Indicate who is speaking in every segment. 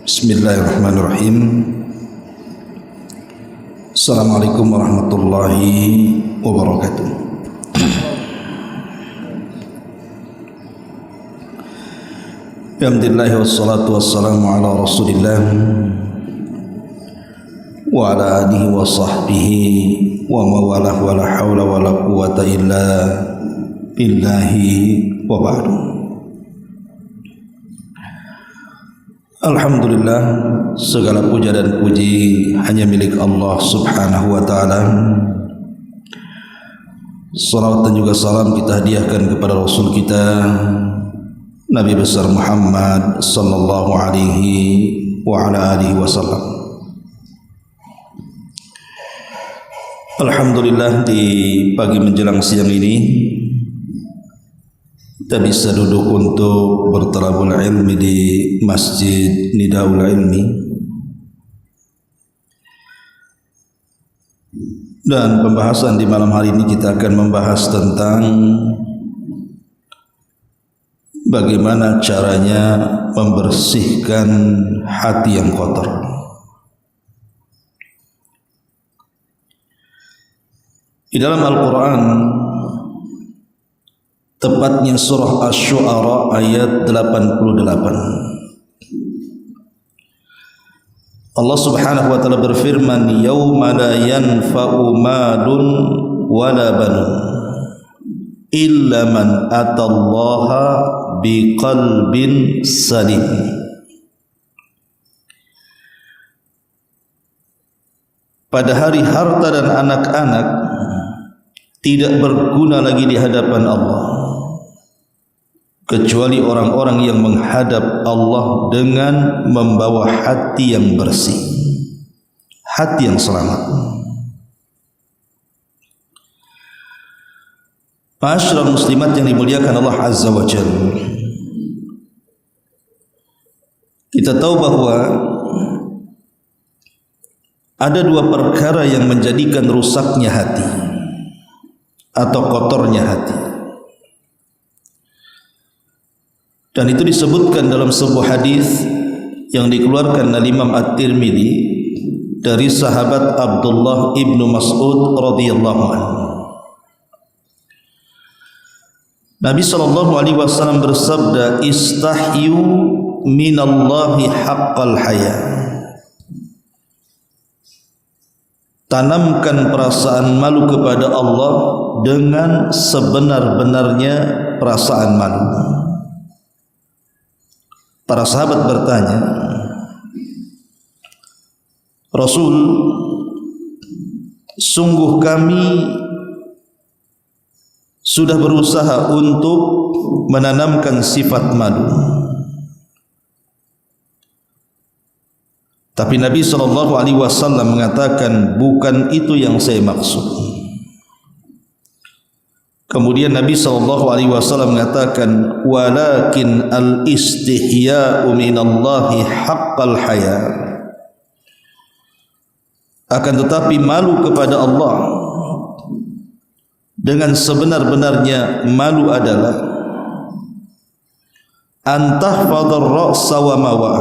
Speaker 1: Bismillahirrahmanirrahim. Assalamualaikum warahmatullahi wabarakatuh. Alhamdulillah wassalatu wassalamu ala Rasulillah wa ala alihi wa sahbihi wa mawalah wa la hawla wa la quwata illa billahi wa ba'du. Alhamdulillah, segala puja dan puji hanya milik Allah subhanahu wa ta'ala. Salawat dan juga salam kita hadiahkan kepada Rasul kita Nabi besar Muhammad sallallahu alaihi wa ala alihi wasallam. Alhamdulillah, di pagi menjelang siang ini kita bisa duduk untuk bertalabul ilmi di Masjid Nidaul Ilmi, dan pembahasan di malam hari ini kita akan membahas tentang bagaimana caranya membersihkan hati yang kotor. Di dalam Al-Quran, tepatnya surah Asy-Syu'ara ayat 88, Allah subhanahu wa ta'ala berfirman, yauma la yanfa'u malun wala banun illa man atallaha biqalbin salim. Pada hari harta dan anak-anak tidak berguna lagi di hadapan Allah kecuali orang-orang yang menghadap Allah dengan membawa hati yang bersih, hati yang selamat. Ma'asyiral muslimat yang dimuliakan Allah Azza wa Jalla, kita tahu bahwa ada dua perkara yang menjadikan rusaknya hati atau kotornya hati, dan itu disebutkan dalam sebuah hadis yang dikeluarkan oleh Imam At-Tirmidzi dari sahabat Abdullah ibnu Mas'ud radhiyallahu anhu. Nabi sallallahu alaihi wasallam bersabda, istahyu minallahi haqqal haya. Tanamkan perasaan malu kepada Allah dengan sebenar-benarnya perasaan malu. Para sahabat bertanya, Rasul, sungguh kami sudah berusaha untuk menanamkan sifat malu, tapi Nabi SAW mengatakan, bukan itu yang saya maksud. Kemudian Nabi SAW mengatakan, walakin al-istihya'u minallahi haqqal haya. Akan tetapi malu kepada Allah dengan sebenar-benarnya malu adalah antahfadhar ra'sa wa mawa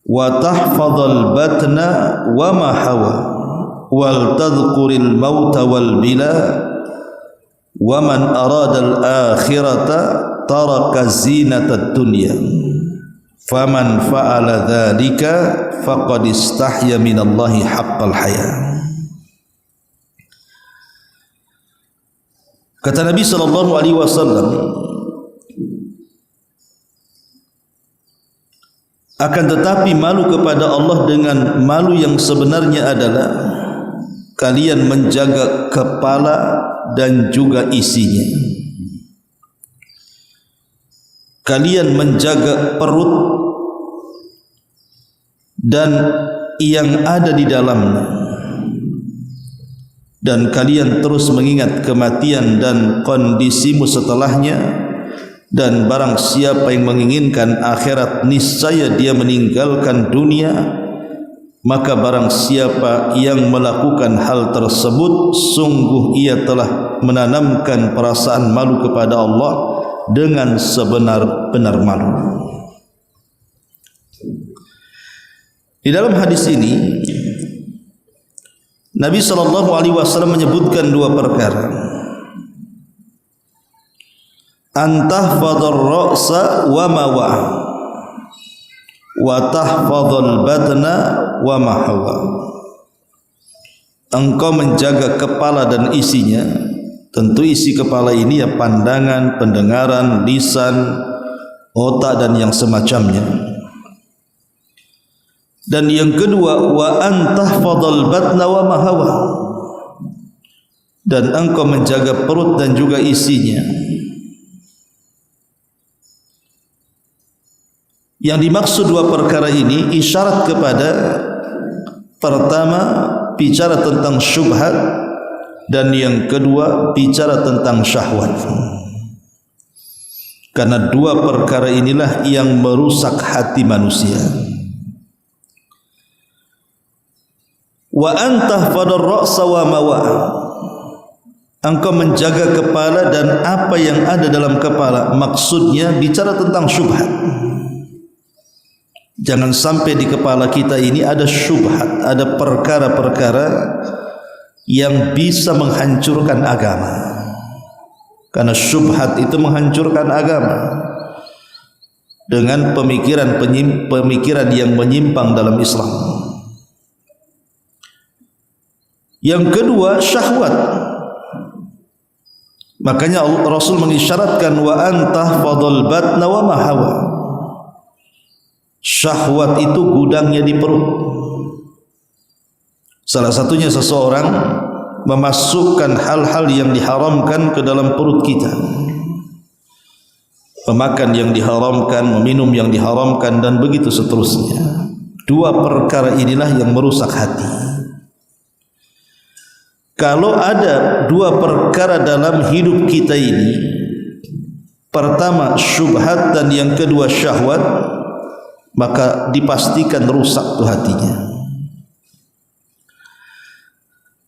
Speaker 1: wa tahfadhal batna wa ma hawa wal tadhkuril mauta wal bila wa man aradal akhirata taraka zinatad dunya faman fa'ala dzalika faqad istahya minallahi haqqal haya. Kata Nabi sallallahu alaihi wasallam, akan tetapi malu kepada Allah dengan malu yang sebenarnya adalah kalian menjaga kepala dan juga isinya. Kalian menjaga perut dan yang ada di dalamnya. Dan kalian terus mengingat kematian dan kondisimu setelahnya, dan barang siapa yang menginginkan akhirat niscaya dia meninggalkan dunia. Maka barang siapa yang melakukan hal tersebut, sungguh ia telah menanamkan perasaan malu kepada Allah dengan sebenar-benar malu. Di dalam hadis ini Nabi SAW menyebutkan dua perkara. Antahfadhar ra'sa wa ma wa'a wa tahfadhal batna wa ma hawa. Engkau menjaga kepala dan isinya. Tentu isi kepala ini ya pandangan, pendengaran, lisan, otak dan yang semacamnya. Dan yang kedua, wa antahfadhal batna wa ma hawa. Dan engkau menjaga perut dan juga isinya. Yang dimaksud dua perkara ini isyarat kepada pertama bicara tentang syubhat dan yang kedua bicara tentang syahwat. Karena dua perkara inilah yang merusak hati manusia. Wa antahfadhar ra'sa wa ma wa'a. Engkau menjaga kepala dan apa yang ada dalam kepala. Maksudnya bicara tentang syubhat. Jangan sampai di kepala kita ini ada syubhat, ada perkara-perkara yang bisa menghancurkan agama. Karena syubhat itu menghancurkan agama dengan pemikiran yang menyimpang dalam Islam. Yang kedua, syahwat. Makanya Rasul mengisyaratkan wa antahfadhal batna wa ma hawa. Syahwat itu gudangnya di perut. Salah satunya seseorang memasukkan hal-hal yang diharamkan ke dalam perut kita. Memakan yang diharamkan, meminum yang diharamkan dan begitu seterusnya. Dua perkara inilah yang merusak hati. Kalau ada dua perkara dalam hidup kita ini, pertama syubhat dan yang kedua syahwat, maka dipastikan rusak tuh hatinya.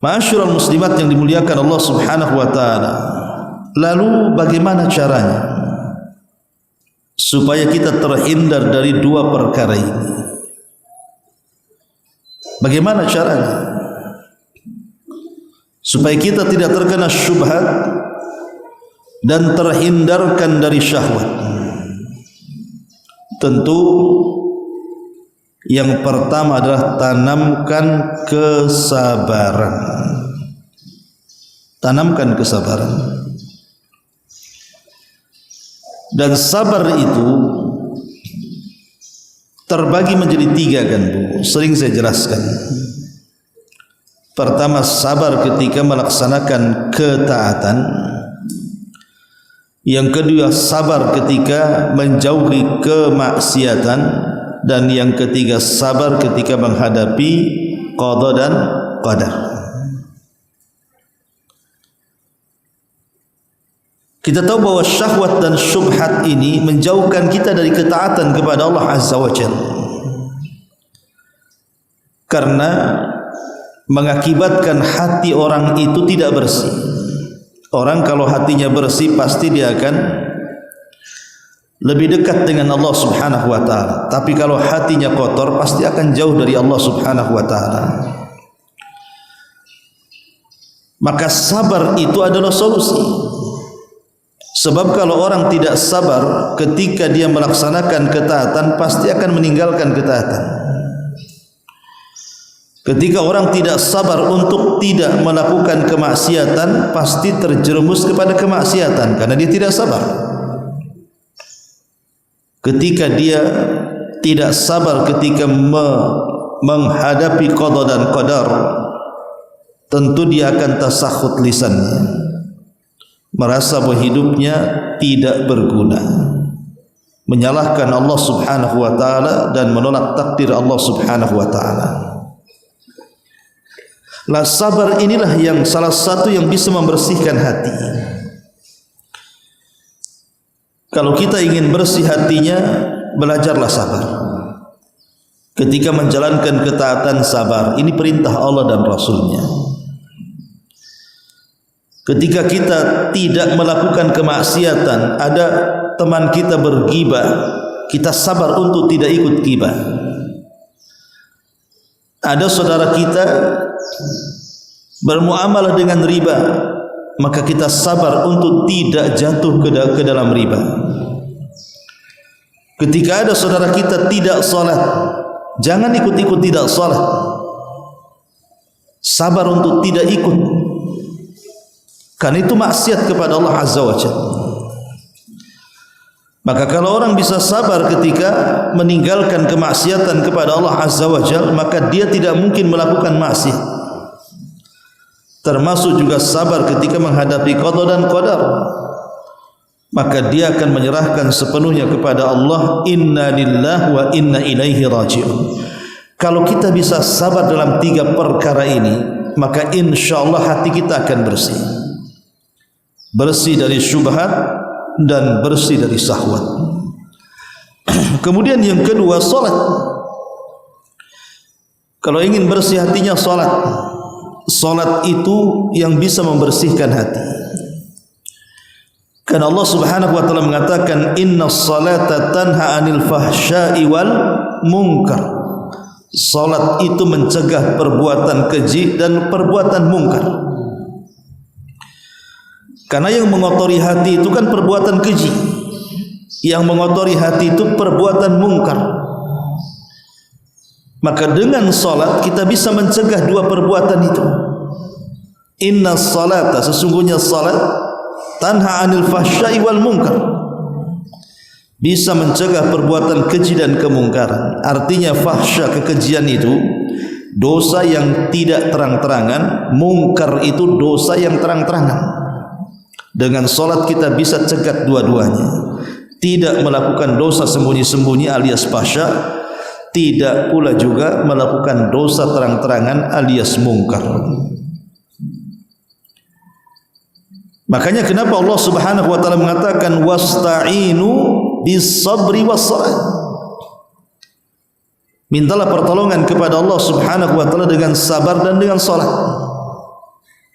Speaker 1: Ma'asyiral muslimat yang dimuliakan Allah Subhanahu wa taala. Lalu bagaimana caranya supaya kita terhindar dari dua perkara ini? Bagaimana caranya supaya kita tidak terkena syubhat dan terhindarkan dari syahwat? Tentu yang pertama adalah tanamkan kesabaran. Tanamkan kesabaran. Dan sabar itu terbagi menjadi tiga kan Bu. Sering saya jelaskan. Pertama, sabar ketika melaksanakan ketaatan. Yang kedua, sabar ketika menjauhi kemaksiatan. Dan yang ketiga, sabar ketika menghadapi qada dan qadar. Kita tahu bahwa syahwat dan syubhat ini menjauhkan kita dari ketaatan kepada Allah Azza wa Jalla. Karena mengakibatkan hati orang itu tidak bersih. Orang kalau hatinya bersih pasti dia akan lebih dekat dengan Allah Subhanahu wa taala. Tapi kalau hatinya kotor pasti akan jauh dari Allah Subhanahu wa taala. Maka sabar itu adalah solusi. Sebab kalau orang tidak sabar ketika dia melaksanakan ketaatan pasti akan meninggalkan ketaatan. Ketika orang tidak sabar untuk tidak melakukan kemaksiatan pasti terjerumus kepada kemaksiatan karena dia tidak sabar. Ketika dia tidak sabar ketika menghadapi qada dan qadar, tentu dia akan tasakhut lisannya, merasa bahwa hidupnya tidak berguna, menyalahkan Allah Subhanahu wa taala dan menolak takdir Allah Subhanahu wa taala. Lah sabar inilah yang salah satu yang bisa membersihkan hati. Kalau kita ingin bersih hatinya, belajarlah sabar. Ketika menjalankan ketaatan, sabar. Ini perintah Allah dan Rasulnya. Ketika kita tidak melakukan kemaksiatan, ada teman kita bergibah, kita sabar untuk tidak ikut gibah. ada saudara kita bermuamalah dengan riba, maka kita sabar untuk tidak jatuh ke dalam riba. Ketika ada saudara kita tidak salat, jangan ikut-ikut tidak salat. Sabar untuk tidak ikut, karena itu maksiat kepada Allah Azza wa Jalla. Maka kalau orang bisa sabar ketika meninggalkan kemaksiatan kepada Allah Azza wa Jalla, maka dia tidak mungkin melakukan maksiat. Termasuk juga sabar ketika menghadapi qada dan qadar, maka dia akan menyerahkan sepenuhnya kepada Allah. Inna lillahi wa inna ilaihi raji'un. Kalau kita bisa sabar dalam 3 perkara ini, maka insyaallah hati kita akan bersih. Bersih dari syubhat dan bersih dari syahwat. Kemudian yang kedua, salat. Kalau ingin bersih hatinya, salat. Salat itu yang bisa membersihkan hati. Karena Allah Subhanahu wa taala mengatakan innas salata tanha 'anil fahsya'i wal munkar. Salat itu mencegah perbuatan keji dan perbuatan mungkar. Karena yang mengotori hati itu kan perbuatan keji, yang mengotori hati itu perbuatan mungkar. Maka dengan salat kita bisa mencegah 2 perbuatan itu. Innas salata, sesungguhnya salat, tanha 'anil fahsya'i wal munkar, bisa mencegah perbuatan keji dan kemungkaran. Artinya fahsya, kekejian itu dosa yang tidak terang-terangan, mungkar itu dosa yang terang-terangan. Dengan salat kita bisa cegat dua-duanya. Tidak melakukan dosa sembunyi-sembunyi alias fahsya, tidak pula juga melakukan dosa terang-terangan alias mungkar. Makanya kenapa Allah Subhanahu wa taala mengatakan wasta'inu bis-sabri was-salat. Mintalah pertolongan kepada Allah Subhanahu wa taala dengan sabar dan dengan salat.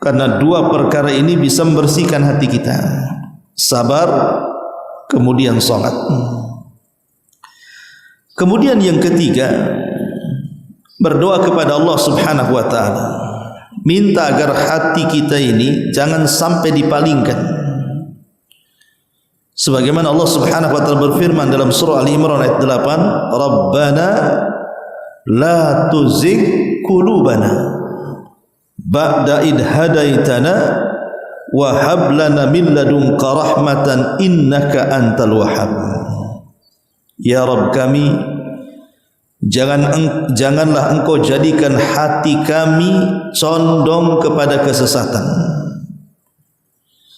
Speaker 1: Karena 2 perkara ini bisa membersihkan hati kita. Sabar, kemudian salat. Kemudian yang ketiga, berdoa kepada Allah Subhanahu wa taala. Minta agar hati kita ini jangan sampai dipalingkan. Sebagaimana Allah Subhanahu wa taala berfirman dalam surah Al-Imran ayat 8, Rabbana la tuzigh qulubana ba'da id hadaitana wa hab lana min ladunka rahmatan innaka antal wahhab. Ya Rabb kami, janganlah engkau jadikan hati kami condong kepada kesesatan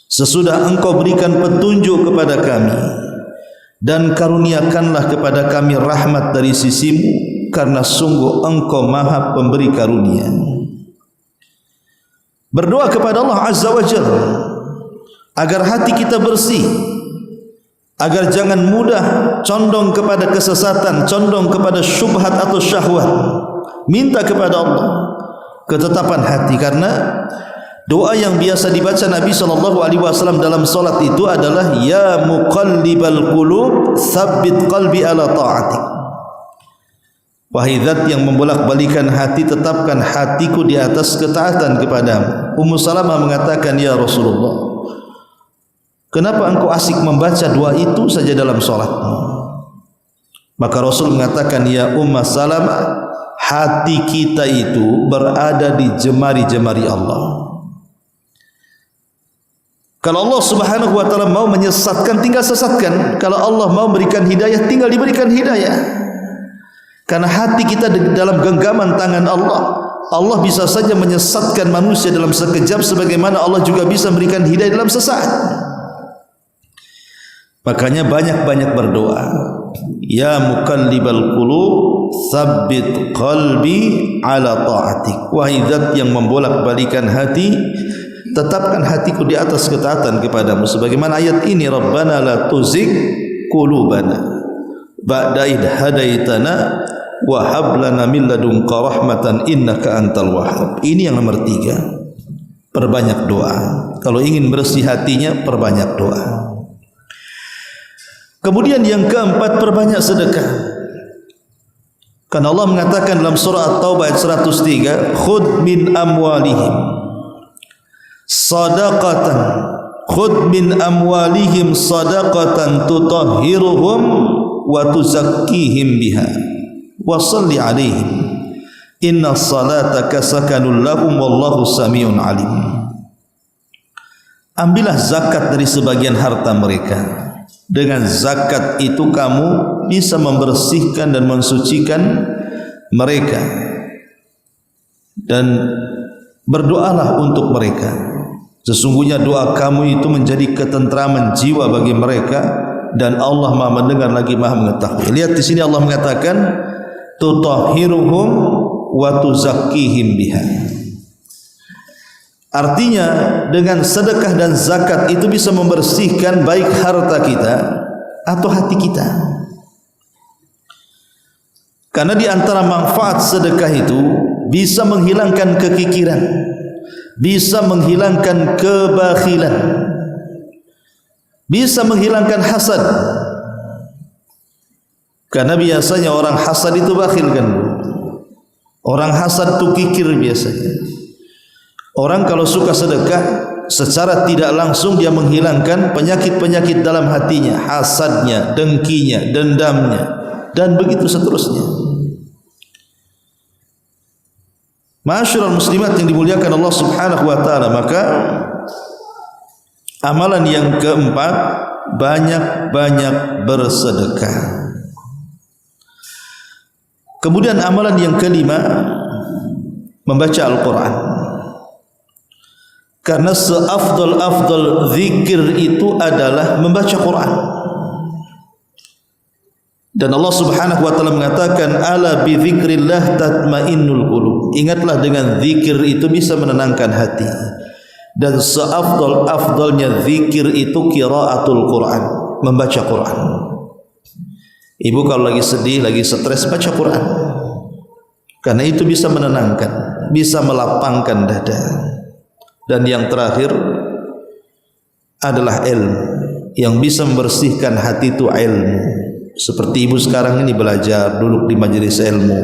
Speaker 1: sesudah engkau berikan petunjuk kepada kami, dan karuniakanlah kepada kami rahmat dari sisimu, karena sungguh engkau maha pemberi karunia. Berdoa kepada Allah Azza wa Jalla agar hati kita bersih, agar jangan mudah condong kepada kesesatan, condong kepada syubhat atau syahwat. Minta kepada Allah ketetapan hati, karena doa yang biasa dibaca Nabi SAW dalam salat itu adalah ya muqallibal qulub tsabbit qalbi ala ta'atik. Wahai zat yang membolak-balikan hati, tetapkan hatiku di atas ketaatan kepadamu. Ummu Salamah mengatakan, ya Rasulullah, kenapa engkau asik membaca doa itu saja dalam salat? Maka Rasul mengatakan, ya Ummu Salamah, hati kita itu berada di jemari-jemari Allah. Kalau Allah Subhanahu wa taala mau menyesatkan, tinggal sesatkan. Kalau Allah mau memberikan hidayah, tinggal diberikan hidayah. Karena hati kita dalam genggaman tangan Allah. Allah bisa saja menyesatkan manusia dalam sekejap, sebagaimana Allah juga bisa memberikan hidayah dalam sesaat. Makanya banyak-banyak berdoa. Ya muqallibal qulub tsabbit qalbi ala ta'atik. Wahai zat yang membolak-balikan hati, tetapkan hatiku di atas ketaatan kepadamu. Sebagaimana ayat ini, Rabbana la tuzigh qulubana ba'da id hadaitana wa hab lana min ladunka rahmatan innaka antal wahhab. Ini yang nomor 3. Perbanyak doa. Kalau ingin bersih hatinya, perbanyak doa. Kemudian yang keempat, perbanyak sedekah. Karena Allah mengatakan dalam surah At-Taubah ayat 103, khudh min amwalihim sadaqatan, khudh min amwalihim sadaqatan tutahhiruhum wa tuzakkihim biha wa shalli alaihim inna salataka sakanun lahum wallahu samiun alim. Ambillah zakat dari sebagian harta mereka. Dengan zakat itu kamu bisa membersihkan dan mensucikan mereka, dan berdoalah untuk mereka. Sesungguhnya doa kamu itu menjadi ketentraman jiwa bagi mereka, dan Allah Maha mendengar lagi Maha mengetahui. Lihat di sini Allah mengatakan tutahhiruhum wa tuzakkihim biha. Artinya dengan sedekah dan zakat itu bisa membersihkan baik harta kita atau hati kita. Karena di antara manfaat sedekah itu bisa menghilangkan kekikiran, bisa menghilangkan kebakhilan, bisa menghilangkan hasad. Karena biasanya orang hasad itu bakhil kan. Orang hasad itu kikir biasanya. Orang kalau suka sedekah secara tidak langsung dia menghilangkan penyakit-penyakit dalam hatinya, hasadnya, dengkinya, dendamnya, dan begitu seterusnya. Ma'asyiral muslimat yang dimuliakan Allah Subhanahu wa taala, maka amalan yang keempat, banyak-banyak bersedekah. Kemudian amalan yang kelima, membaca Al-Quran. Karena seafdal-afdal zikir itu adalah membaca Quran. Dan Allah Subhanahu wa taala mengatakan ala bi dzikrillah tatmainnul qulub. Ingatlah dengan zikir itu bisa menenangkan hati. Dan seafdal-afdalnya zikir itu qiraatul Quran, membaca Quran. Ibu kalau lagi sedih, lagi stres, baca Quran. Karena itu bisa menenangkan, bisa melapangkan dada. Dan yang terakhir adalah ilmu, yang bisa membersihkan hati itu ilmu. Seperti ibu sekarang ini belajar, duduk di majelis ilmu.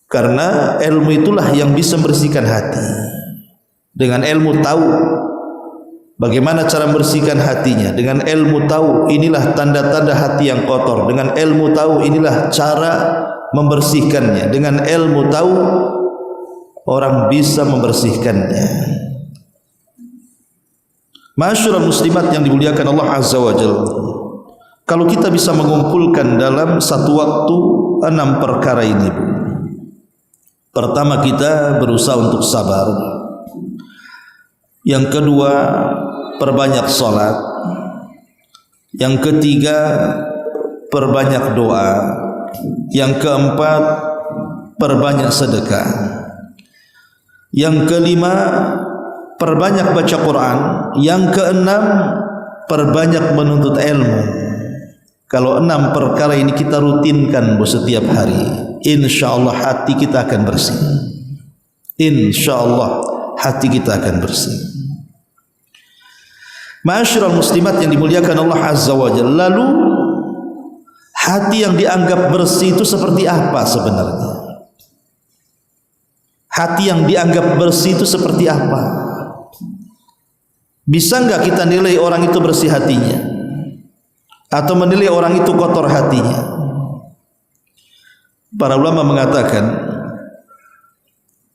Speaker 1: Karena ilmu itulah yang bisa membersihkan hati. Dengan ilmu tahu bagaimana cara membersihkan hatinya. Dengan ilmu tahu inilah tanda-tanda hati yang kotor. Dengan ilmu tahu inilah cara membersihkannya. Dengan ilmu tahu orang bisa membersihkannya. Ma'asyiral muslimat yang dimuliakan Allah Azza wa Jalla, kalau kita bisa mengumpulkan dalam satu waktu 6 perkara ini, Bu. Pertama, kita berusaha untuk sabar. Yang kedua, perbanyak salat. Yang ketiga, perbanyak doa. Yang keempat, perbanyak sedekah. Yang kelima, perbanyak baca Quran. Yang keenam, perbanyak menuntut ilmu. Kalau 6 perkara ini kita rutinkan setiap hari, insyaallah hati kita akan bersih. Insyaallah hati kita akan bersih. Ma'asyiral muslimat yang dimuliakan Allah Azza wa Jalla, lalu hati yang dianggap bersih itu seperti apa sebenarnya? Hati yang dianggap bersih itu seperti apa? Bisa enggak kita nilai orang itu bersih hatinya? Atau menilai orang itu kotor hatinya? Para ulama mengatakan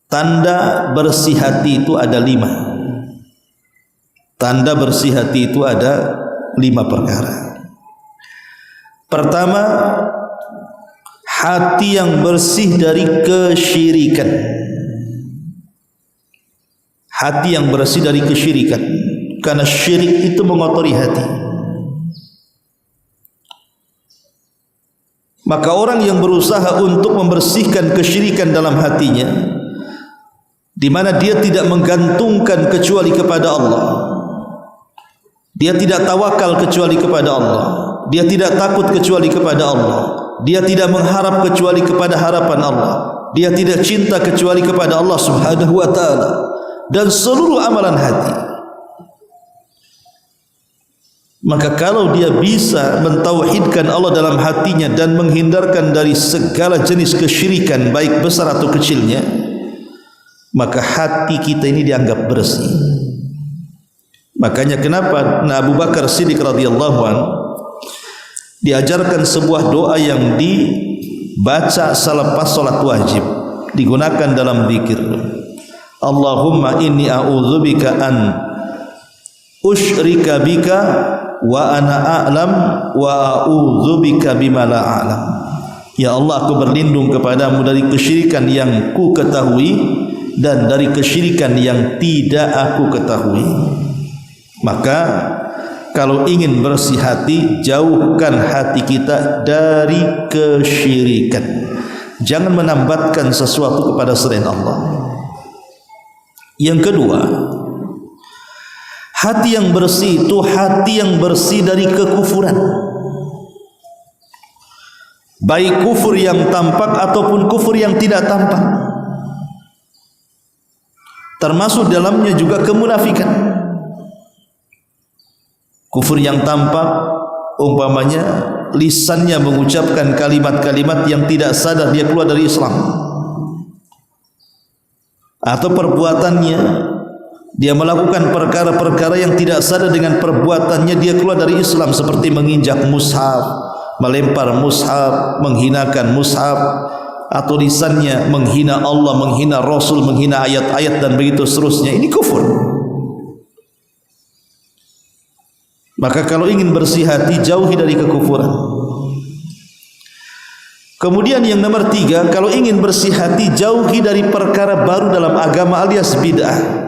Speaker 1: tanda bersih hati itu ada 5. Tanda bersih hati itu ada 5 perkara. Pertama, hati yang bersih dari kesyirikan. Hati yang bersih dari kesyirikan, karena syirik itu mengotori hati. Maka orang yang berusaha untuk membersihkan kesyirikan dalam hatinya, di mana dia tidak menggantungkan kecuali kepada Allah, dia tidak tawakal kecuali kepada Allah, dia tidak takut kecuali kepada Allah, dia tidak mengharap kecuali kepada harapan Allah, dia tidak cinta kecuali kepada Allah Subhanahu wa taala, dan seluruh amalan hati. Maka kalau dia bisa mentauhidkan Allah dalam hatinya dan menghindarkan dari segala jenis kesyirikan baik besar atau kecilnya, maka hati kita ini dianggap bersih. Makanya kenapa Abu Bakar Siddiq radhiyallahu anhu diajarkan sebuah doa yang dibaca selepas salat wajib, digunakan dalam zikir. Allahumma inni a'udzubika an usyrika bika wa ana a'lam wa a'udzubika bima la a'lam. Ya Allah, aku berlindung kepadamu dari kesyirikan yang ku ketahui dan dari kesyirikan yang tidak aku ketahui. Maka kalau ingin bersih hati, jauhkan hati kita dari kesyirikan. Jangan menambatkan sesuatu kepada selain Allah. Yang kedua, hati yang bersih itu hati yang bersih dari kekufuran, baik kufur yang tampak ataupun kufur yang tidak tampak, termasuk dalamnya juga kemunafikan. Kufur yang tampak umpamanya lisannya mengucapkan kalimat-kalimat yang tidak sadar dia keluar dari Islam, atau perbuatannya dia melakukan perkara-perkara yang tidak sadar dengan perbuatannya dia keluar dari Islam, seperti menginjak mushaf, melempar mushaf, menghinakan mushaf, atau lisannya menghina Allah, menghina Rasul, menghina ayat-ayat dan begitu seterusnya. Ini kufur. Maka kalau ingin bersih hati, jauhi dari kekufuran. Kemudian yang nomor 3, kalau ingin bersih hati, jauhi dari perkara baru dalam agama alias bid'ah.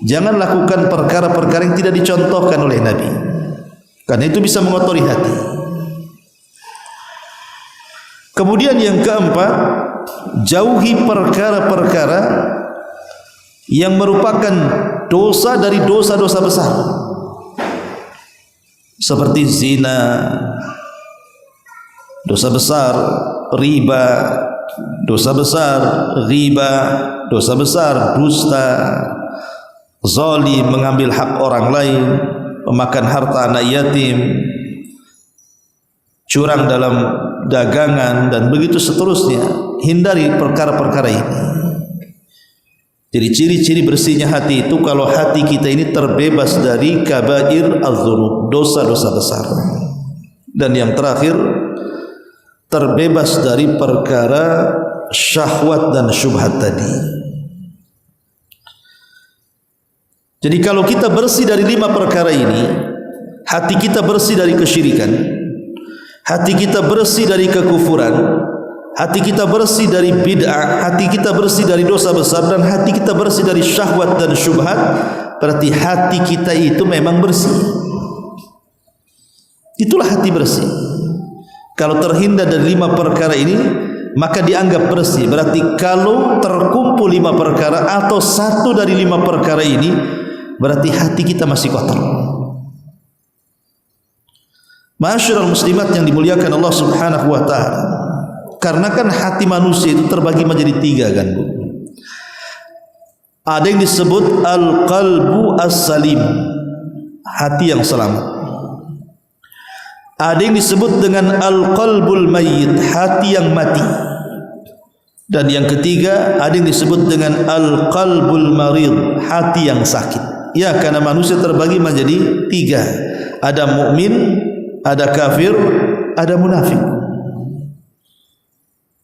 Speaker 1: Jangan lakukan perkara-perkara yang tidak dicontohkan oleh Nabi, karena itu bisa mengotori hati. Kemudian yang keempat, jauhi perkara-perkara yang merupakan dosa dari dosa-dosa besar, seperti zina, dosa besar, riba, dosa besar, riba, dosa besar, dusta, zalim, mengambil hak orang lain, memakan harta anak yatim, curang dalam dagangan dan begitu seterusnya. Hindari perkara-perkara ini. Jadi ciri-ciri bersihnya hati itu kalau hati kita ini terbebas dari kabair az-dzunub, dosa-dosa besar. Dan yang terakhir, terbebas dari perkara syahwat dan syubhat tadi. Jadi kalau kita bersih dari 5 perkara ini, hati kita bersih dari kesyirikan, hati kita bersih dari kekufuran, hati kita bersih dari bid'ah, hati kita bersih dari dosa besar, dan hati kita bersih dari syahwat dan syubhat, berarti hati kita itu memang bersih. Itulah hati bersih. Kalau terhindar dari 5 perkara ini, maka dianggap bersih. Berarti kalau terkumpul 5 perkara atau 1 dari 5 perkara ini, berarti hati kita masih kotor. Ma'asyiral muslimat yang dimuliakan Allah Subhanahu wa taala. Karena kan hati manusia itu terbagi menjadi 3 kan, Bu. Ada yang disebut al-qalbu as-salim, hati yang selamat. Ada yang disebut dengan al-qalbul mayyit, hati yang mati. Dan yang ketiga, ada yang disebut dengan al-qalbul marid, hati yang sakit. Ya, karena manusia terbagi menjadi 3. Ada mukmin, ada kafir, ada munafik.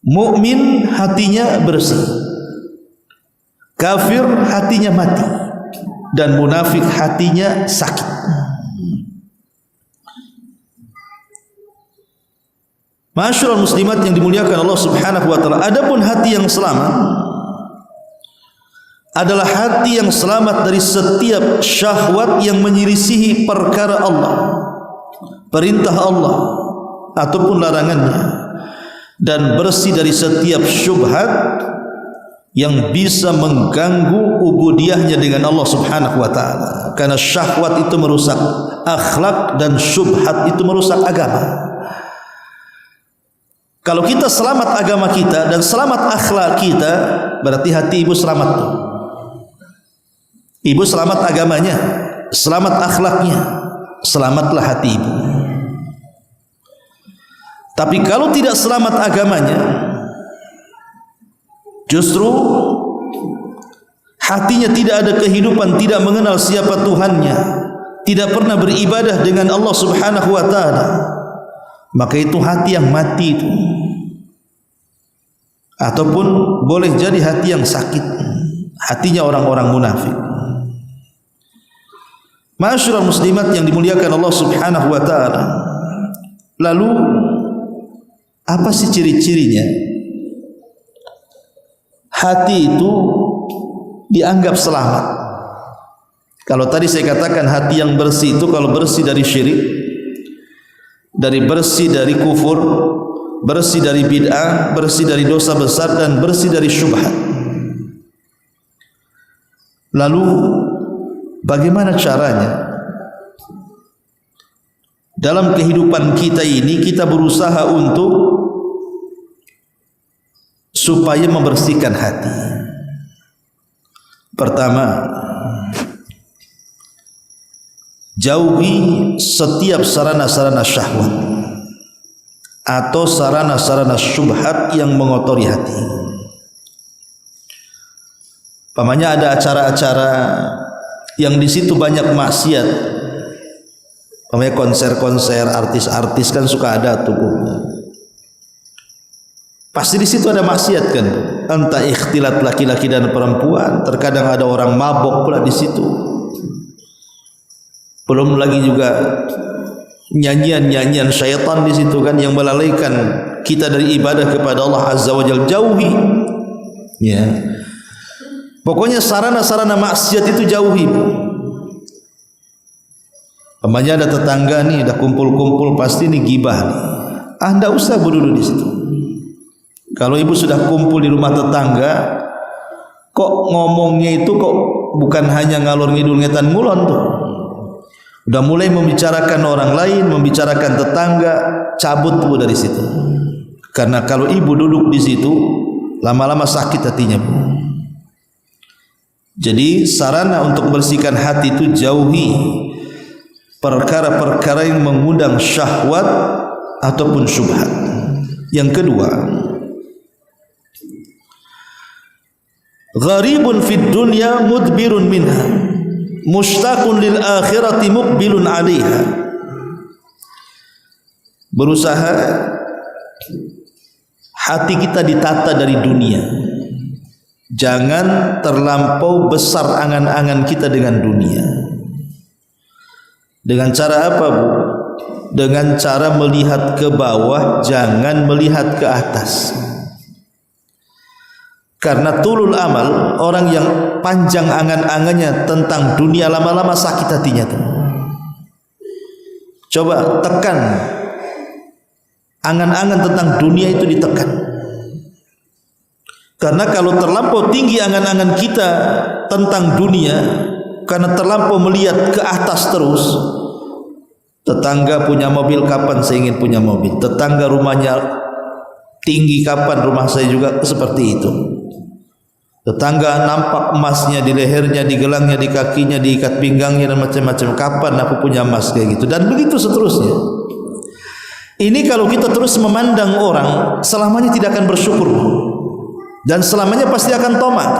Speaker 1: Mukmin hatinya bersih, kafir hatinya mati, dan munafik hatinya sakit. Ma'asyiral muslimat yang dimuliakan Allah Subhanahu wa taala, adapun hati yang selamat adalah hati yang selamat dari setiap syahwat yang menyelisihi perkara Allah, perintah Allah ataupun larangannya, dan bersih dari setiap syubhat yang bisa mengganggu ubudiyahnya dengan Allah Subhanahu wa taala. Karena syahwat itu merusak akhlak dan syubhat itu merusak agama. Kalau kita selamat agama kita dan selamat akhlak kita, berarti hati ibu selamat tuh. Ibu selamat agamanya, selamat akhlaknya, selamatlah hati ibu. Tapi kalau tidak selamat agamanya, justru hatinya tidak ada kehidupan, tidak mengenal siapa Tuhannya, tidak pernah beribadah dengan Allah Subhanahu wa taala, maka itu hati yang mati itu. Ataupun boleh jadi hati yang sakit, hatinya orang-orang munafik. Ma'asyiral muslimat yang dimuliakan Allah Subhanahu wa taala. Lalu apa sih ciri-cirinya? Hati itu dianggap selamat. Kalau tadi saya katakan hati yang bersih itu kalau bersih dari syirik, bersih dari kufur, bersih dari bid'ah, bersih dari dosa besar, dan bersih dari syubhat. Lalu bagaimana caranya? Dalam kehidupan kita ini kita berusaha untuk supaya membersihkan hati. Pertama, jauhi setiap sarana-sarana syahwat atau sarana-sarana syubhat yang mengotori hati. Pamannya ada acara-acara yang di situ banyak maksiat. Pamannya konser-konser, artis-artis kan suka ada tuh. Pasti di situ ada maksiat kan? Entah ikhtilat laki-laki dan perempuan, terkadang ada orang mabok pula di situ. Belum lagi juga nyanyian-nyanyian syaitan di situ kan yang melalaikan kita dari ibadah kepada Allah Azza wa Jalla. Jauhi. Ya. Pokoknya sarana-sarana maksiat itu jauhi. Pamannya ada tetangga nih, dah kumpul-kumpul pasti nih gibah nih. Anda usah berduduk di situ. Kalau ibu sudah kumpul di rumah tetangga, kok ngomongnya itu kok bukan hanya ngalor ngidul ngetan ngulon tuh. Udah mulai membicarakan orang lain, membicarakan tetangga, cabut bu dari situ. Karena kalau ibu duduk di situ, lama-lama sakit hatinya bu. Jadi sarana untuk bersihkan hati itu jauhi perkara-perkara yang mengundang syahwat ataupun syubhat. Yang kedua, gharibun fid dunya mudbirun minha, mushtaqun lil akhirati muqbilun 'alaiha. Berusaha hati kita ditata dari dunia. Jangan terlampau besar angan-angan kita dengan dunia. Dengan cara apa bu? Dengan cara melihat ke bawah, jangan melihat ke atas. Karena tulul amal, orang yang panjang angan-angannya tentang dunia lama-lama sakit hatinya tuh. Coba tekan angan-angan tentang dunia itu, ditekan. Karena kalau terlampau tinggi angan-angan kita tentang dunia, karena terlampau melihat ke atas terus, tetangga punya mobil, kapan saya ingin punya mobil? Tetangga rumahnya tinggi, kapan rumah saya juga seperti itu? Tetangga nampak emasnya di lehernya, di gelangnya, di kakinya, di ikat pinggangnya dan macam-macam, kapan aku punya emas kayak gitu? Dan begitu seterusnya. Ini kalau kita terus memandang orang, selamanya tidak akan bersyukur dan selamanya pasti akan tomat.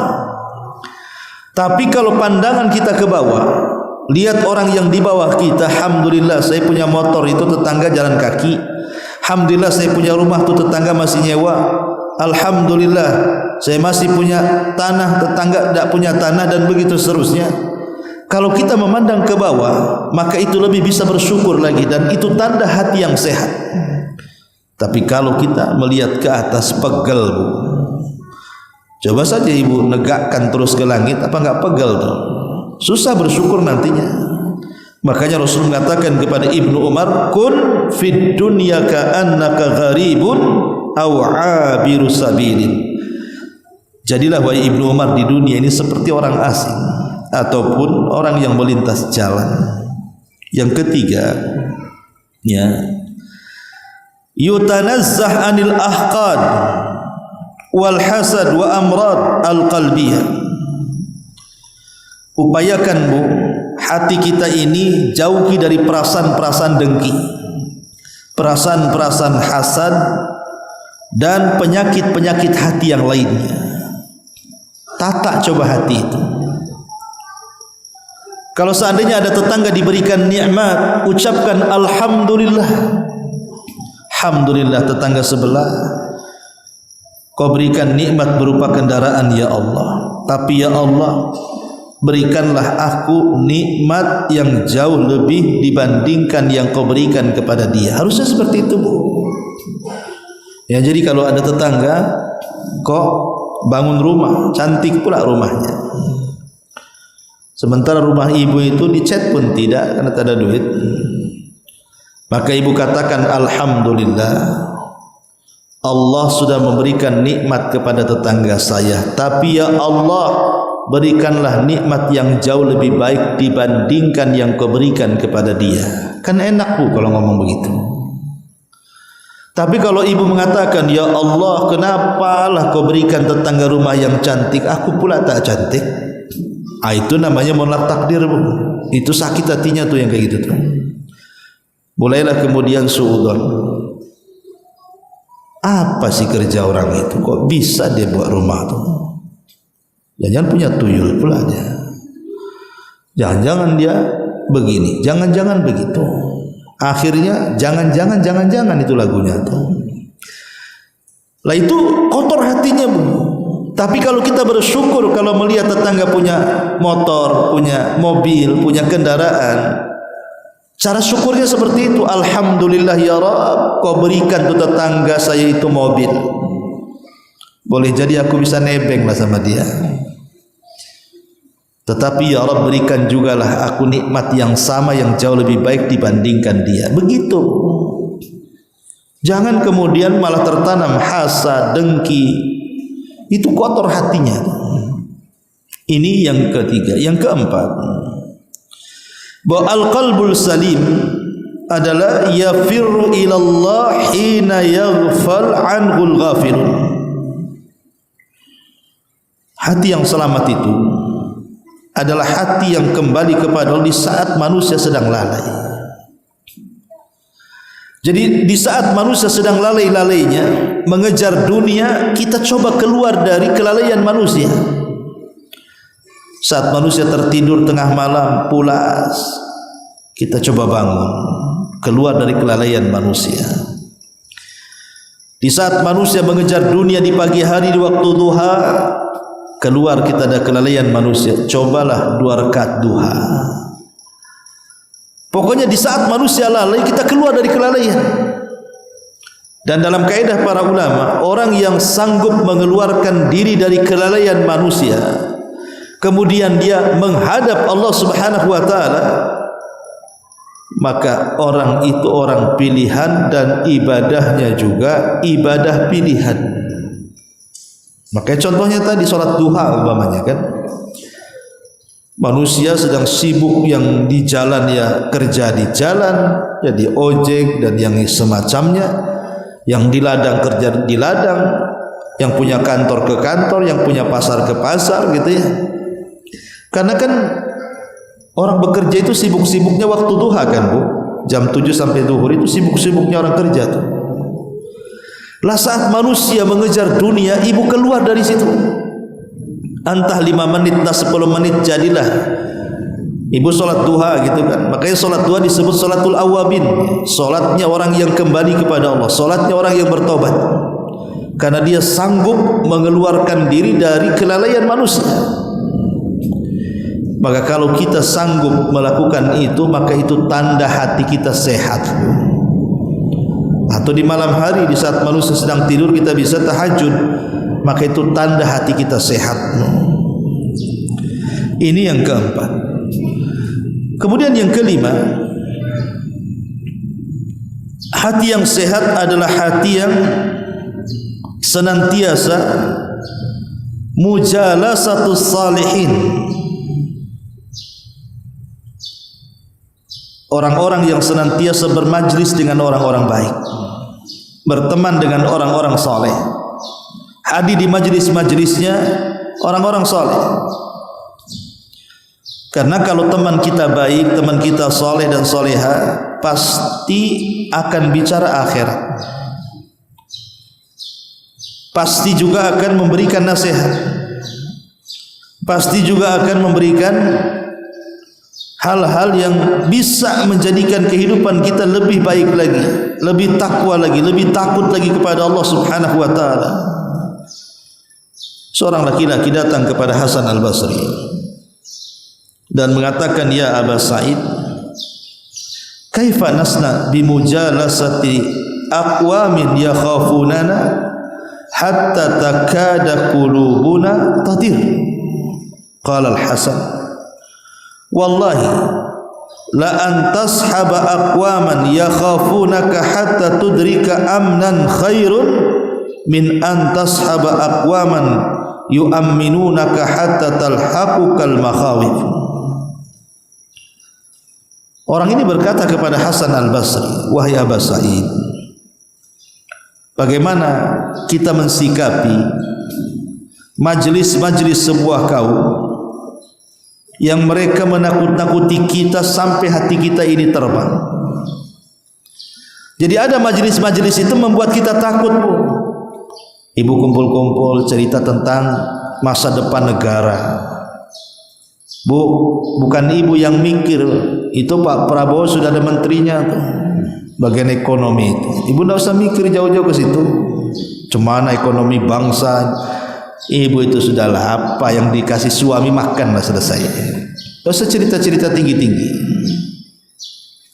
Speaker 1: Tapi kalau pandangan kita ke bawah, lihat orang yang di bawah kita, alhamdulillah saya punya motor, itu tetangga jalan kaki. Alhamdulillah saya punya rumah, itu tetangga masih nyewa. Alhamdulillah saya masih punya tanah, tetangga tidak punya tanah, dan begitu seterusnya. Kalau kita memandang ke bawah, maka itu lebih bisa bersyukur lagi, dan itu tanda hati yang sehat. Tapi kalau kita melihat ke atas, pegel bu. Coba saja ibu negakkan terus ke langit, apa enggak pegel tuh? Susah bersyukur nantinya. Makanya Rasul mengatakan kepada Ibnu Umar, kun fid dunya ka'annaka gharibun aw 'abiru sabilin. Jadilah wahai Ibnu Umar di dunia ini seperti orang asing ataupun orang yang melintas jalan. Yang ketiga, ya, yutanazzah anil ahqad wal hasad wa amrad al qalbiyah. Upayakan bu, hati kita ini jauhi dari perasaan-perasaan dengki, perasaan-perasaan hasad, dan penyakit-penyakit hati yang lainnya. Tata coba hati itu. Kalau seandainya ada tetangga diberikan nikmat, ucapkan alhamdulillah. Alhamdulillah tetangga sebelah Kau berikan nikmat berupa kendaraan ya Allah. Tapi ya Allah, berikanlah aku nikmat yang jauh lebih dibandingkan yang Kau berikan kepada dia. Harusnya seperti itu, Bu. Ya, jadi kalau ada tetangga kok bangun rumah, cantik pula rumahnya, sementara rumah ibu itu dicat pun tidak karena tak ada duit, maka ibu katakan alhamdulillah, Allah sudah memberikan nikmat kepada tetangga saya, tapi ya Allah, berikanlah nikmat yang jauh lebih baik dibandingkan yang Kau berikan kepada dia. Kan enak, Bu, kalau ngomong begitu. Tapi kalau ibu mengatakan, ya Allah, kenapalah Kau berikan tetangga rumah yang cantik, aku pula tak cantik, itu namanya menolak takdir, Bu. Itu sakit hatinya tuh yang kayak gitu tuh. Mulailah kemudian suudzon. Apa sih kerja orang itu? Kok bisa dia buat rumah tuh? Jangan punya tuyul pula dia. Jangan-jangan dia begini, jangan-jangan begitu. Akhirnya jangan-jangan itu lagunya tuh. Lah itu kotor hatinya, Bu. Tapi kalau kita bersyukur kalau melihat tetangga punya motor, punya mobil, punya kendaraan, cara syukurnya seperti itu. Alhamdulillah ya Rabb, Kau berikan tuh tetangga saya itu mobil. Boleh jadi aku bisa nebeng lah sama dia, tetapi ya Rabb, berikan jugalah aku nikmat yang sama, yang jauh lebih baik dibandingkan dia. Begitu. Jangan kemudian malah tertanam hasad, dengki. Itu kotor hatinya. Ini yang ketiga. Yang keempat, bahwa al-qalbul salim adalah yafirru ilallah hina yaghfal anhul ghafilun. Hati yang selamat itu adalah hati yang kembali kepada Allah di saat manusia sedang lalai. Jadi di saat manusia sedang lalai-lalainya mengejar dunia, kita coba keluar dari kelalaian manusia. Saat manusia tertidur tengah malam pulas, kita coba bangun, keluar dari kelalaian manusia. Di saat manusia mengejar dunia di pagi hari di waktu duha, keluar kita dari kelalaian manusia, cobalah 2 rakaat duha. Pokoknya di saat manusia lalai, kita keluar dari kelalaian. Dan dalam kaidah para ulama, orang yang sanggup mengeluarkan diri dari kelalaian manusia, kemudian dia menghadap Allah Subhanahu wa taala, maka orang itu orang pilihan dan ibadahnya juga ibadah pilihan. Makanya contohnya tadi salat duha umpamanya kan, manusia sedang sibuk yang di jalan, ya kerja di jalan, ya di ojek dan yang semacamnya, yang di ladang kerja di ladang, yang punya kantor ke kantor, yang punya pasar ke pasar gitu ya. Karena kan orang bekerja itu sibuk-sibuknya waktu duha kan, Bu. Jam 7 sampai zuhur itu sibuk-sibuknya orang kerja tuh. Lah saat manusia mengejar dunia, ibu keluar dari situ. Entah 5 menit, entah 10 menit, jadilah ibu sholat duha gitu kan. Makanya sholat duha disebut sholatul awabin, sholatnya orang yang kembali kepada Allah, sholatnya orang yang bertobat, karena dia sanggup mengeluarkan diri dari kelalaian manusia. Maka kalau kita sanggup melakukan itu, maka itu tanda hati kita sehat. Atau di malam hari di saat manusia sedang tidur kita bisa tahajud, maka itu tanda hati kita sehat. Ini yang keempat. Kemudian yang kelima, hati yang sehat adalah hati yang senantiasa mujalasatus salihin, orang-orang yang senantiasa bermajlis dengan orang-orang baik, berteman dengan orang-orang saleh, hadir di majlis-majlisnya orang-orang saleh. Karena kalau teman kita baik, teman kita soleh dan soleha, pasti akan bicara akhirat. Pasti juga akan memberikan nasihat. Pasti juga akan memberikan hal-hal yang bisa menjadikan kehidupan kita lebih baik lagi, lebih takwa lagi, lebih takut lagi kepada Allah Subhanahu wa taala. Seorang laki-laki datang kepada Hasan Al-Basri dan mengatakan, "Ya Aba Sa'id, kaifa nasna bimujalasati aqwamin yakhafunana hatta takada qulubuna tadir?" Qala Al-Hasan, "Wallahi la an tashaba aqwaman yakhafunaka hatta tudrika amnan khairun min an tashaba aqwaman yu'amminunaka hatta talhaqukal makhawif." Orang ini berkata kepada Hasan Al-Basri, "Wahai Aba Sa'id, bagaimana kita mensikapi majlis-majlis sebuah kaum yang mereka menakut-nakuti kita sampai hati kita ini terbang?" Jadi ada majlis-majlis itu membuat kita takut, Bu. Ibu kumpul-kumpul cerita tentang masa depan negara. Bu, bukan ibu yang mikir, itu Pak Prabowo sudah ada menterinya tuh, bagian ekonomi itu. Ibu tidak usah mikir jauh-jauh ke situ. Cemana ekonomi bangsa. Ibu itu sudahlah, apa yang dikasih suami makanlah, selesai. Tidak usah cerita-cerita tinggi-tinggi,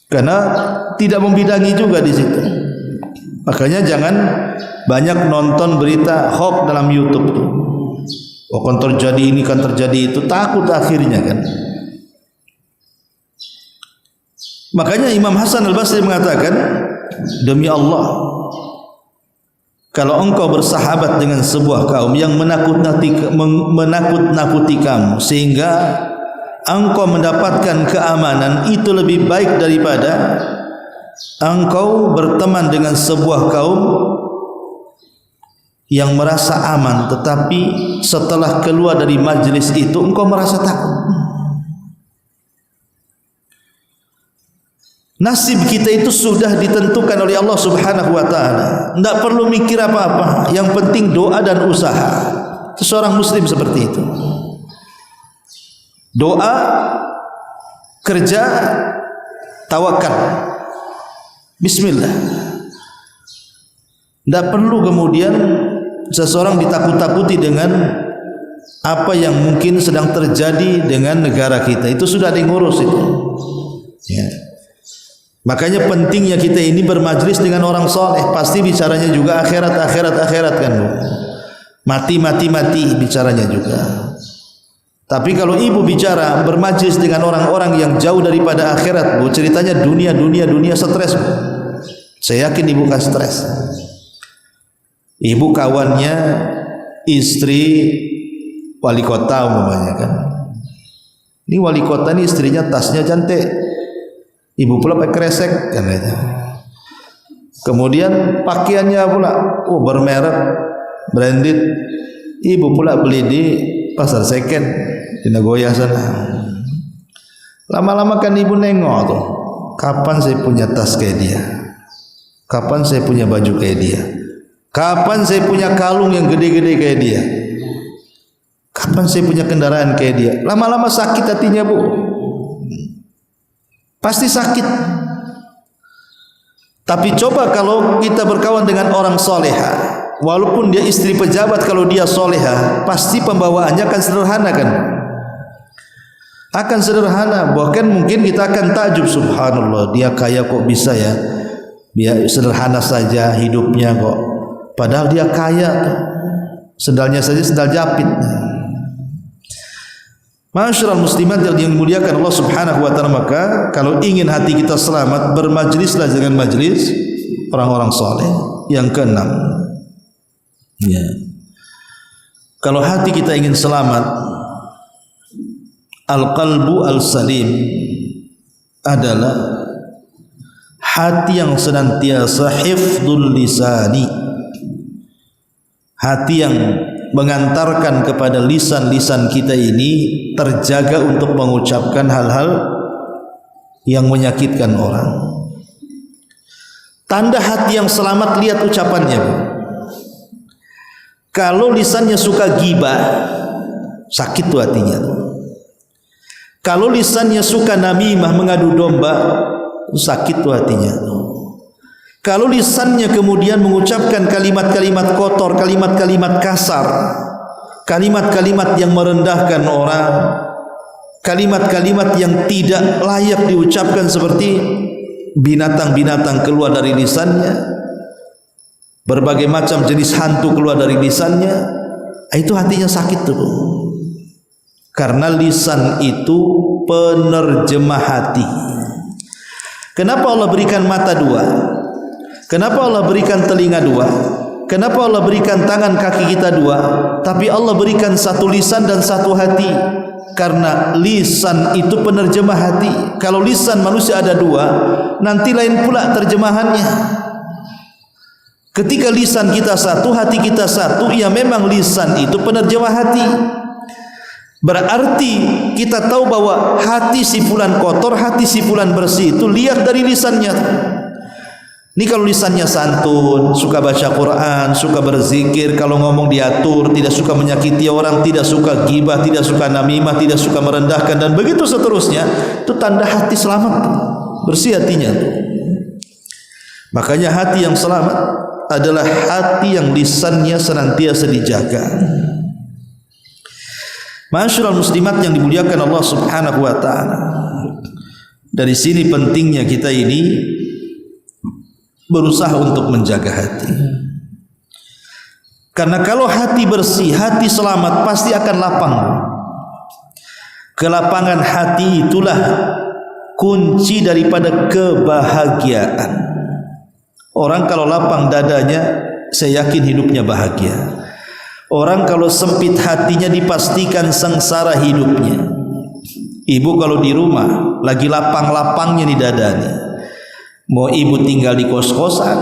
Speaker 1: karena tidak membidangi juga di situ. Makanya jangan banyak nonton berita hoax dalam YouTube tuh. Oh, kan terjadi ini, kan terjadi itu, takut akhirnya kan. Makanya Imam Hasan Al-Basri mengatakan, "Demi Allah, kalau engkau bersahabat dengan sebuah kaum yang menakut-nakuti kamu sehingga engkau mendapatkan keamanan, itu lebih baik daripada engkau berteman dengan sebuah kaum yang merasa aman, tetapi setelah keluar dari majlis itu engkau merasa takut." Nasib kita itu sudah ditentukan oleh Allah Subhanahu wa taala. Tidak perlu mikir apa-apa, yang penting doa dan usaha. Seorang muslim seperti itu. Doa, kerja, tawakal. Bismillah. Tidak perlu kemudian seseorang ditakut-takuti dengan apa yang mungkin sedang terjadi dengan negara kita. Itu sudah diurus itu. Ya. Makanya pentingnya kita ini bermajlis dengan orang soleh. Pasti bicaranya juga akhirat kan. Mati bicaranya juga. Tapi kalau ibu bicara bermajlis dengan orang-orang yang jauh daripada akhirat, Bu, ceritanya dunia, stres, Bu. Saya yakin ibu kan stres. Ibu kawannya istri wali kota umpamanya kan. Ini wali kota ini istrinya tasnya cantik, ibu pula pakai kresek kan. Kemudian pakaiannya pula bermerek, branded. Ibu pula beli di pasar second di Nagoya sana. Lama-lama kan ibu nengok tuh, kapan saya punya tas kayak dia, kapan saya punya baju kayak dia, kapan saya punya kalung yang gede-gede kayak dia, kapan saya punya kendaraan kayak dia. Lama-lama sakit hatinya, Bu. Pasti sakit. Tapi coba kalau kita berkawan dengan orang soleha, walaupun dia istri pejabat, kalau dia soleha, pasti pembawaannya akan sederhana kan? Akan sederhana. Bahkan mungkin kita akan takjub, subhanallah, dia kaya kok bisa ya, dia sederhana saja hidupnya kok. Padahal dia kaya, sendalnya saja sendal japit. Masyaallah muslimat yang dimuliakan Allah Subhanahu wa taala, maka kalau ingin hati kita selamat, bermajlislah dengan majlis orang-orang saleh. Yang keenam, ya, kalau hati kita ingin selamat, al-qalbu al-salim adalah hati yang senantiasa hifdzul lisani, hati yang mengantarkan kepada lisan-lisan kita ini terjaga untuk mengucapkan hal-hal yang menyakitkan orang. Tanda hati yang selamat, lihat ucapannya. Kalau lisannya suka ghibah, sakit tuh hatinya. Kalau lisannya suka namimah, mengadu domba, sakit tuh hatinya. Kalau lisannya kemudian mengucapkan kalimat-kalimat kotor, kalimat-kalimat kasar, kalimat-kalimat yang merendahkan orang, kalimat-kalimat yang tidak layak diucapkan seperti binatang-binatang keluar dari lisannya, berbagai macam jenis hantu keluar dari lisannya, itu hatinya sakit tuh. Karena lisan itu penerjemah hati. Kenapa Allah berikan mata dua? Kenapa Allah berikan telinga dua? Kenapa Allah berikan tangan kaki kita dua? Tapi Allah berikan satu lisan dan satu hati. Karena lisan itu penerjemah hati. Kalau lisan manusia ada dua, nanti lain pula terjemahannya. Ketika lisan kita satu, hati kita satu, ya memang lisan itu penerjemah hati. Berarti kita tahu bahwa hati si fulan kotor, hati si fulan bersih, itu lihat dari lisannya. Ini kalau lisannya santun, suka baca Quran, suka berzikir, kalau ngomong diatur, tidak suka menyakiti orang, tidak suka ghibah, tidak suka namimah, tidak suka merendahkan, dan begitu seterusnya, itu tanda hati selamat, bersih hatinya. Makanya hati yang selamat adalah hati yang lisannya senantiasa dijaga. Ma'asyiral muslimat yang dimuliakan Allah Subhanahu wa taala. Dari sini pentingnya kita ini berusaha untuk menjaga hati. Karena kalau hati bersih, hati selamat, pasti akan lapang. Kelapangan hati itulah kunci daripada kebahagiaan. Orang kalau lapang dadanya, saya yakin hidupnya bahagia. Orang kalau sempit hatinya, dipastikan sengsara hidupnya. Ibu kalau di rumah lagi lapang-lapangnya di dadanya, mau ibu tinggal di kos-kosan,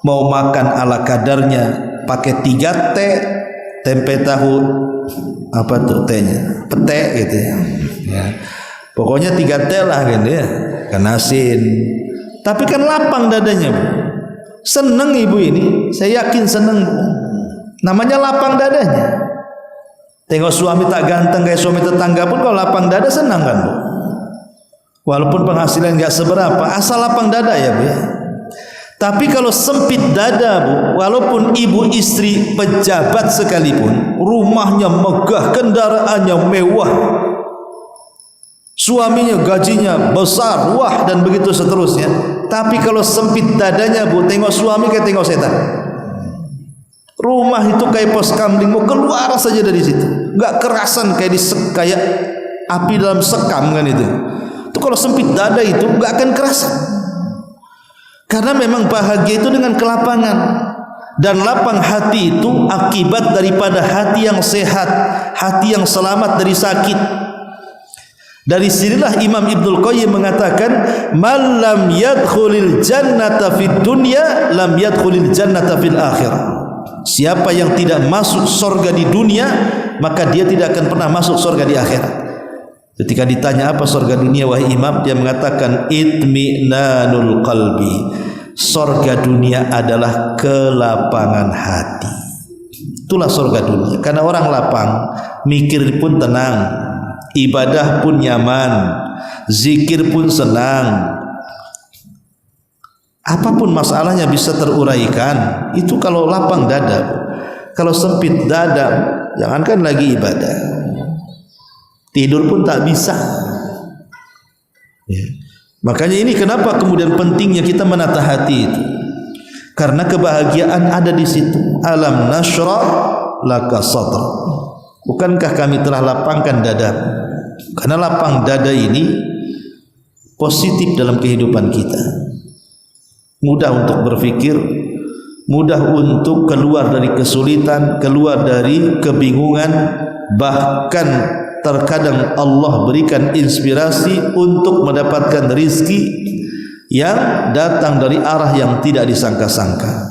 Speaker 1: mau makan ala kadarnya, pakai 3 T, tempe tahu, apa tuh tehnya, pete gitu ya. Pokoknya 3 T lah gitu ya, kan asin. Tapi kan lapang dadanya, Bu. Seneng ibu ini, saya yakin seneng. Namanya lapang dadanya. Tengok suami tak ganteng kayak suami tetangga pun kalau lapang dada senang kan, Bu. Walaupun penghasilan enggak seberapa, asal lapang dada ya, Bu ya. Tapi kalau sempit dada, Bu, walaupun ibu istri pejabat sekalipun, rumahnya megah, kendaraannya mewah, suaminya gajinya besar, wah, dan begitu seterusnya. Tapi kalau sempit dadanya, Bu, tengok suami kayak tengok setan. Rumah itu kayak pos kamling, mau keluar saja dari situ, enggak kerasan kayak kayak api dalam sekam kan itu. Itu kalau sempit dada itu enggak akan kerasan. Karena memang bahagia itu dengan kelapangan. Dan lapang hati itu akibat daripada hati yang sehat, hati yang selamat dari sakit. Dari sinilah Imam Ibnul Qayyim mengatakan, "Man lam yadkhulil jannata fid dunya, lam yadkhulil jannata fil akhirah." Siapa yang tidak masuk surga di dunia, maka dia tidak akan pernah masuk surga di akhirat. Ketika ditanya apa surga dunia wahai imam, dia mengatakan itminanul qalbi. Surga dunia adalah kelapangan hati. Itulah surga dunia. Karena orang lapang, mikir pun tenang, ibadah pun nyaman, zikir pun senang. Apapun masalahnya bisa teruraikan. Itu kalau lapang dada. Kalau sempit dada, jangankan lagi ibadah, tidur pun tak bisa ya. Makanya ini kenapa kemudian pentingnya kita menata hati itu, karena kebahagiaan ada di situ. Alam nashrah laka sadra. Bukankah kami telah lapangkan dada? Karena lapang dada ini positif dalam kehidupan kita. Mudah untuk berfikir, mudah untuk keluar dari kesulitan, keluar dari kebingungan, bahkan terkadang Allah berikan inspirasi untuk mendapatkan rizki yang datang dari arah yang tidak disangka-sangka.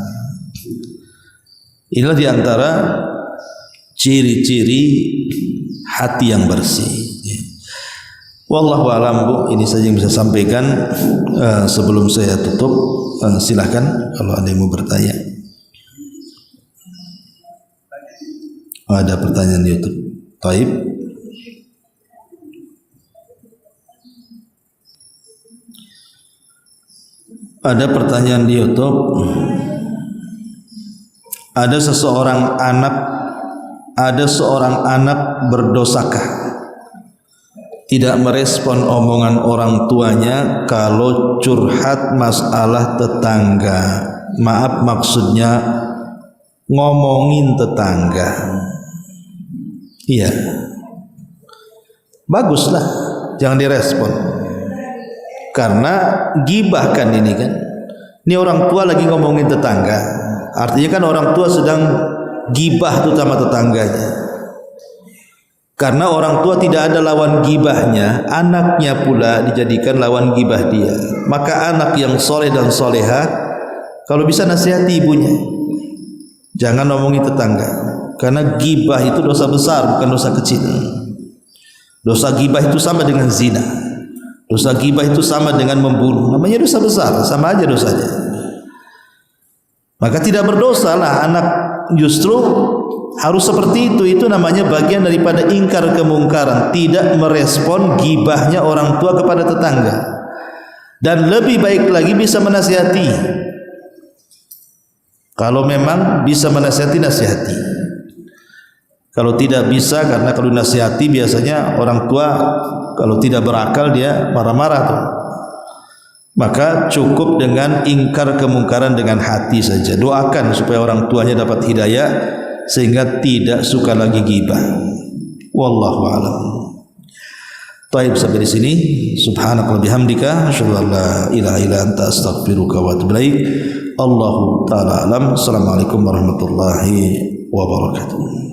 Speaker 1: Inilah diantara ciri-ciri hati yang bersih. Wallahu a'lam Bu, ini saja yang bisa sampaikan. Sebelum saya tutup, silakan kalau ada yang mau bertanya. Ada pertanyaan di YouTube. Taib. Ada pertanyaan di YouTube. Ada seorang anak berdosakah tidak merespon omongan orang tuanya kalau curhat masalah tetangga? Maaf, maksudnya ngomongin tetangga. Iya, baguslah, jangan direspon. Karena gibah kan ini kan. Ini orang tua lagi ngomongin tetangga. Artinya kan orang tua sedang gibah tuh sama tetangganya. Karena orang tua tidak ada lawan gibahnya, anaknya pula dijadikan lawan gibah dia. Maka anak yang soleh dan soleha, kalau bisa nasihati ibunya, jangan ngomongin tetangga. Karena gibah itu dosa besar, bukan dosa kecil. Dosa gibah itu sama dengan zina. Dosa gibah itu sama dengan membunuh. Namanya dosa besar, sama aja dosanya. Maka tidak berdosalah anak justru harus seperti itu. Itu namanya bagian daripada ingkar kemungkaran, tidak merespon gibahnya orang tua kepada tetangga. Dan lebih baik lagi bisa menasihati. Kalau memang bisa menasihati, nasihati. Kalau tidak bisa, karena kalau nasihati biasanya orang tua kalau tidak berakal dia marah-marah tuh. Maka cukup dengan ingkar kemungkaran dengan hati saja. Doakan supaya orang tuanya dapat hidayah sehingga tidak suka lagi gibah. Wallahu a'lam. Baik, sampai di sini. Subhanakallahumma bihamdika asyhadu an la ilaha illa anta astaghfiruka wa atubu ilaik. Allahu taala alam. Assalamualaikum warahmatullahi wabarakatuh.